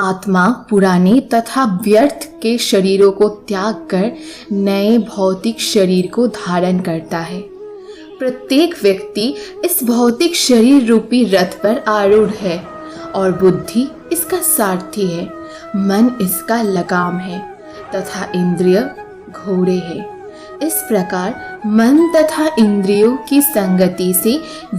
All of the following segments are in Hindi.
आत्मा पुराने तथा व्यर्थ के शरीरों को त्याग कर नए भौतिक शरीर को धारण करता है। प्रत्येक व्यक्ति इस भौतिक शरीर रूपी रथ पर आरूढ़ है और बुद्धि इसका सारथी है, मन इसका लगाम है तथा इंद्रिय घोड़े है। इस प्रकार मन तथा इंद्रियों की संगति से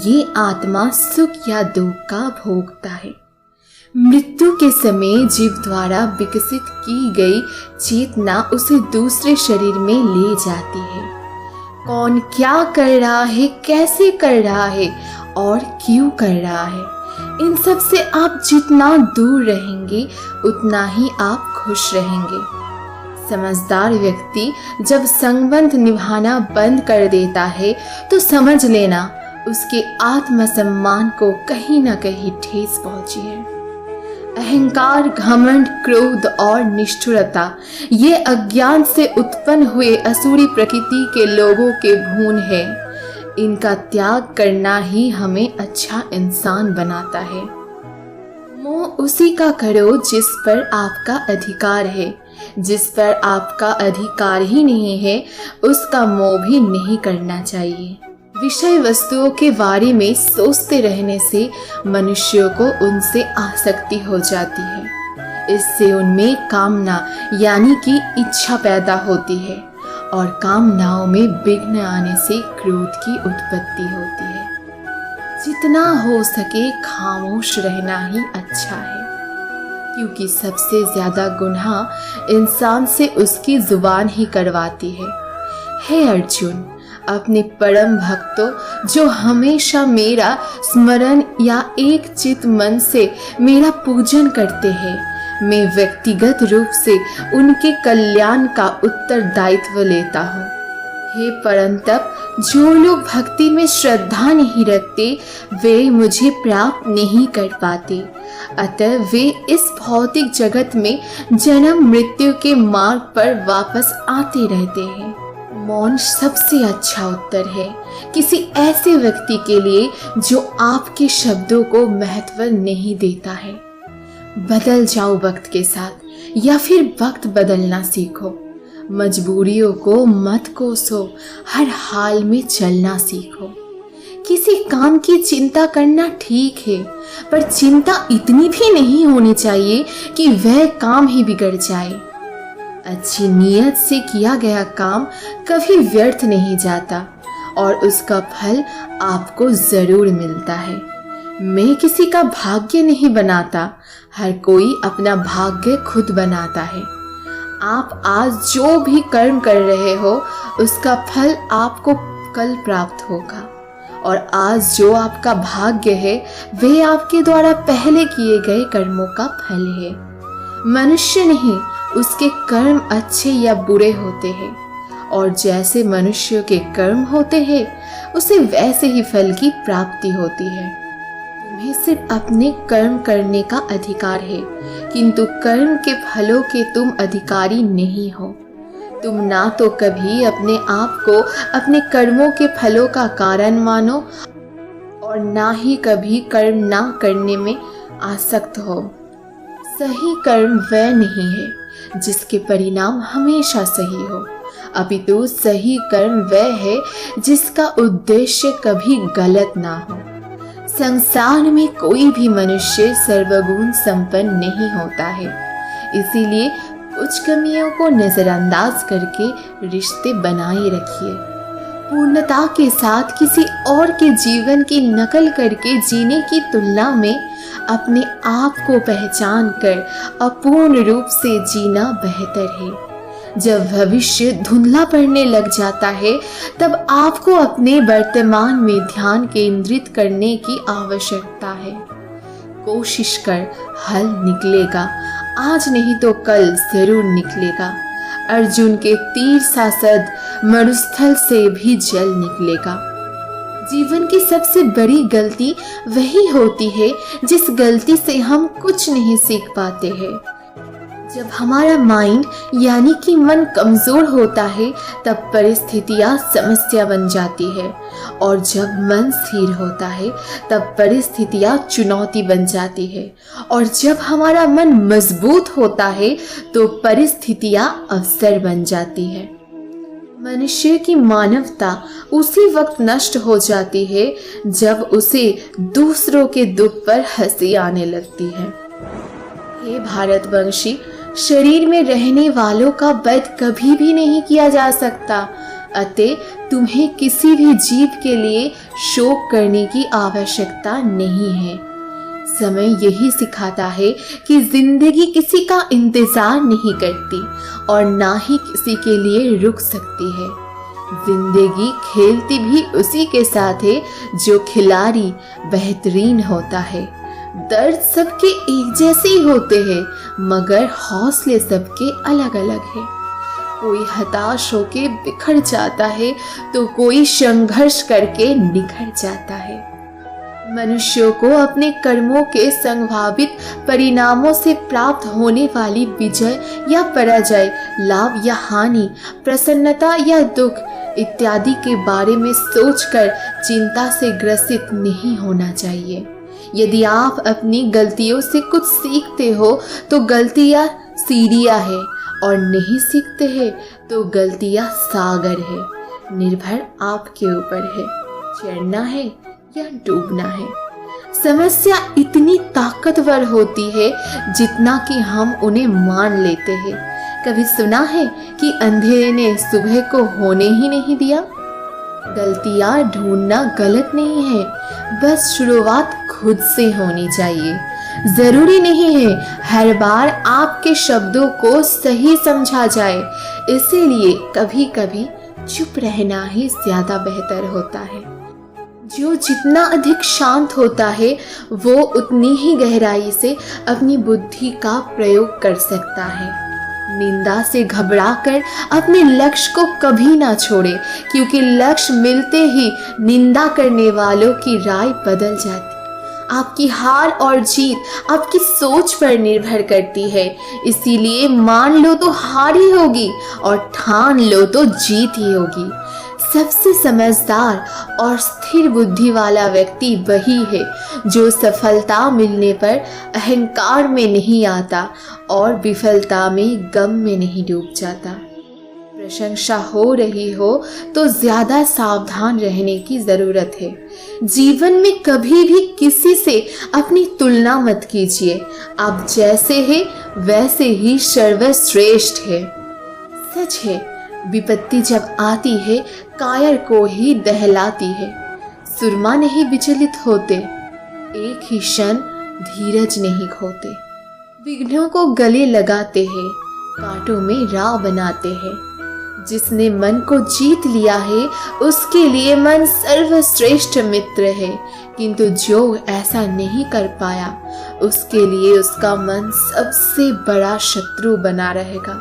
ये आत्मा सुख या दुख का भोगता है। मृत्यु के समय जीव द्वारा विकसित की गई चेतना उसे दूसरे शरीर में ले जाती है। कौन क्या कर रहा है, कैसे कर रहा है और क्यों कर रहा है, इन सब से आप जितना दूर रहेंगे उतना ही आप खुश रहेंगे। समझदार व्यक्ति जब संबंध निभाना बंद कर देता है तो समझ लेना उसके आत्मसम्मान को कहीं ना कहीं ठेस पहुंची है। अहंकार, घमंड, क्रोध और निष्ठुरता ये अज्ञान से उत्पन्न हुए असुरी प्रकृति के लोगों के भून है। इनका त्याग करना ही हमें अच्छा इंसान बनाता है। मोह उसी का करो जिस पर आपका अधिकार है। जिस पर आपका अधिकार ही नहीं है उसका मोह भी नहीं करना चाहिए। विषय वस्तुओं के बारे में सोचते रहने से मनुष्यों को उनसे आसक्ति हो जाती है। इससे उनमें कामना यानी कि इच्छा पैदा होती है और कामनाओं में विघ्न आने से क्रोध की उत्पत्ति होती है। जितना हो सके खामोश रहना ही अच्छा है, क्योंकि सबसे ज्यादा गुनाह इंसान से उसकी जुबान ही करवाती है। हे अर्जुन, अपने परम भक्तों जो हमेशा मेरा स्मरण या एक चित मन से मेरा पूजन करते हैं, मैं व्यक्तिगत रूप से उनके कल्याण का उत्तरदायित्व लेता हूँ। हे परंतप, जो लोग भक्ति में श्रद्धा नहीं रखते वे मुझे प्राप्त नहीं कर पाते, अतः वे इस भौतिक जगत में जन्म मृत्यु के मार्ग पर वापस आते रहते हैं। मौन सबसे अच्छा उत्तर है किसी ऐसे व्यक्ति के लिए जो आपके शब्दों को महत्व नहीं देता है। बदल जाओ वक्त के साथ या फिर वक्त बदलना सीखो। मजबूरियों को मत कोसो, हर हाल में चलना सीखो। किसी काम की चिंता करना ठीक है, पर चिंता इतनी भी नहीं होनी चाहिए कि वह काम ही बिगड़ जाए। अच्छी नीयत से किया गया काम कभी व्यर्थ नहीं जाता और उसका फल आपको जरूर मिलता है। मैं किसी का भाग्य नहीं बनाता, हर कोई अपना भाग्य खुद बनाता है। आप आज जो भी कर्म कर रहे हो उसका फल आपको कल प्राप्त होगा और आज जो आपका भाग्य है वे आपके द्वारा पहले किए गए कर्मों का फल है। मनुष्य नहीं, उसके कर्म अच्छे या बुरे होते हैं और जैसे मनुष्य के कर्म होते हैं उसे वैसे ही फल की प्राप्ति होती है। तुम्हें सिर्फ अपने कर्म करने का अधिकार है, किंतु कर्म के फलों के तुम अधिकारी नहीं हो। तुम ना तो कभी अपने आप को अपने कर्मों के फलों का कारण मानो और ना ही कभी कर्म ना करने में आसक्त हो। सही कर्म वह नहीं है जिसके परिणाम हमेशा सही हो, अपितु सही कर्म वह है जिसका उद्देश्य कभी गलत ना हो। संसार में कोई भी मनुष्य सर्वगुण संपन्न नहीं होता है, इसीलिए कुछ कमियों को नजरअंदाज करके रिश्ते बनाए रखिए। पूर्णता के साथ किसी और के जीवन की नकल करके जीने की तुलना में अपने आप को पहचान कर अपूर्ण रूप से जीना बेहतर है। जब भविष्य धुंधला पड़ने लग जाता है तब आपको अपने वर्तमान में ध्यान केंद्रित करने की आवश्यकता है। कोशिश कर, हल निकलेगा, आज नहीं तो कल जरूर निकलेगा। अर्जुन के तीर सा सद मरुस्थल से भी जल निकलेगा। जीवन की सबसे बड़ी गलती वही होती है जिस गलती से हम कुछ नहीं सीख पाते हैं। जब हमारा माइंड यानी कि मन कमज़ोर होता है तब परिस्थितियाँ समस्या बन जाती है, और जब मन स्थिर होता है तब परिस्थितियाँ चुनौती बन जाती है, और जब हमारा मन मजबूत होता है तो परिस्थितियाँ अवसर बन जाती है। मनुष्य की मानवता उसी वक्त नष्ट हो जाती है जब उसे दूसरों के दुख पर हंसी आने लगती है। हे भारतवंशी, शरीर में रहने वालों का वध कभी भी नहीं किया जा सकता, अतः तुम्हें किसी भी जीव के लिए शोक करने की आवश्यकता नहीं है। समय यही सिखाता है कि जिंदगी किसी का इंतजार नहीं करती और ना ही किसी के लिए रुक सकती है। जिंदगी खेलती भी उसी के साथ है जो खिलाड़ी बेहतरीन होता है। दर्द सबके एक जैसे ही होते हैं, मगर हौसले सबके अलग अलग हैं। कोई हताश होके बिखर जाता है तो कोई संघर्ष करके निखर जाता है। मनुष्यों को अपने कर्मों के संभावित परिणामों से प्राप्त होने वाली विजय या पराजय, लाभ या हानि, प्रसन्नता या दुख इत्यादि के बारे में सोचकर चिंता से ग्रसित नहीं होना चाहिए। यदि आप अपनी गलतियों से कुछ सीखते हो तो गलतियाँ सीढ़ियाँ है, और नहीं सीखते हैं तो गलतियाँ सागर है। निर्भर आपके ऊपर है, चढ़ना है या डूबना है। समस्या इतनी ताकतवर होती है जितना कि हम उन्हें मान लेते हैं। कभी सुना है कि अंधेरे ने सुबह को होने ही नहीं दिया? गलतियाँ ढूंढना गलत नहीं है, बस शुरुआत खुद से होनी चाहिए। जरूरी नहीं है हर बार आपके शब्दों को सही समझा जाए, इसीलिए कभी कभी चुप रहना ही ज्यादा बेहतर होता है। जो जितना अधिक शांत होता है वो उतनी ही गहराई से अपनी बुद्धि का प्रयोग कर सकता है। निंदा से घबराकर अपने लक्ष्य को कभी ना छोड़े, क्योंकि लक्ष्य मिलते ही निंदा करने वालों की राय बदल जाती। आपकी हार और जीत आपकी सोच पर निर्भर करती है, इसीलिए मान लो तो हार ही होगी और ठान लो तो जीत ही होगी। सबसे समझदार और स्थिर बुद्धि वाला व्यक्ति वही है जो सफलता मिलने पर अहंकार में नहीं आता और विफलता में गम में नहीं डूब जाता। प्रशंसा हो रही हो तो ज्यादा सावधान रहने की जरूरत है। जीवन में कभी भी किसी से अपनी तुलना मत कीजिए। आप जैसे हैं वैसे ही सर्वश्रेष्ठ है। सच है, विपत्ति जब आती है कायर को ही दहलाती है। सुरमा नहीं विचलित होते, एक ही क्षण धीरज नहीं खोते। विघ्नों को गले लगाते हैं, कांटों में राह बनाते हैं। जिसने मन को जीत लिया है उसके लिए मन सर्वश्रेष्ठ मित्र है, किंतु जो ऐसा नहीं कर पाया उसके लिए उसका मन सबसे बड़ा शत्रु बना रहेगा।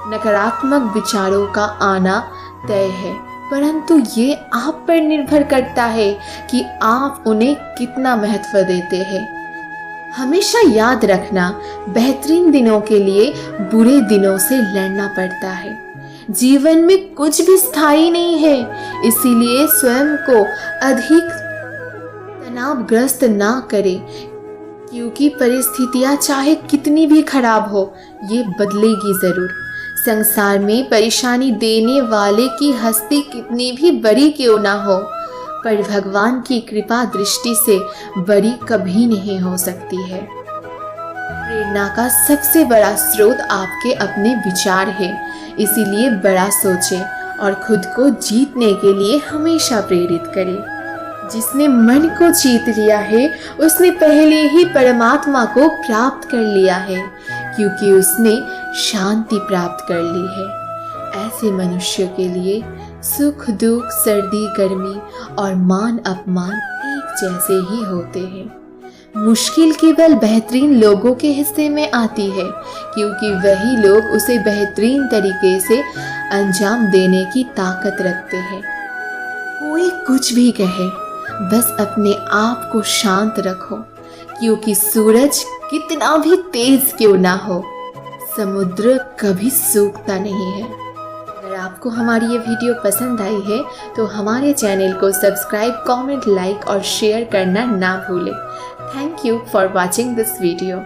नकारात्मक विचारों का आना तय है, परंतु ये आप पर निर्भर करता है कि आप उन्हें कितना महत्व देते हैं। हमेशा याद रखना, बेहतरीन दिनों के लिए बुरे दिनों से लड़ना पड़ता है। जीवन में कुछ भी स्थायी नहीं है, इसीलिए स्वयं को अधिक तनावग्रस्त ना करें, क्योंकि परिस्थितियां चाहे कितनी भी खराब हो ये बदलेगी जरूर। संसार में परेशानी देने वाले की हस्ती कितनी भी बड़ी क्यों ना हो, पर भगवान की कृपा दृष्टि से बड़ी कभी नहीं हो सकती है। प्रेरणा का सबसे बड़ा स्रोत आपके अपने विचार है, इसीलिए बड़ा सोचें और खुद को जीतने के लिए हमेशा प्रेरित करें। जिसने मन को जीत लिया है उसने पहले ही परमात्मा को प्राप्त कर लिया है, क्योंकि उसने शांति प्राप्त कर ली है। ऐसे मनुष्य के लिए सुख दुख, सर्दी गर्मी और मान अपमान एक जैसे ही होते हैं। मुश्किल केवल बेहतरीन लोगों के हिस्से में आती है, क्योंकि वही लोग उसे बेहतरीन तरीके से अंजाम देने की ताकत रखते हैं। कोई कुछ भी कहे, बस अपने आप को शांत रखो, क्योंकि सूरज कितना भी तेज क्यों ना हो, समुद्र कभी सूखता नहीं है। अगर आपको हमारी ये वीडियो पसंद आई है तो हमारे चैनल को सब्सक्राइब, कमेंट, लाइक और शेयर करना ना भूलें। Thank you for watching this video.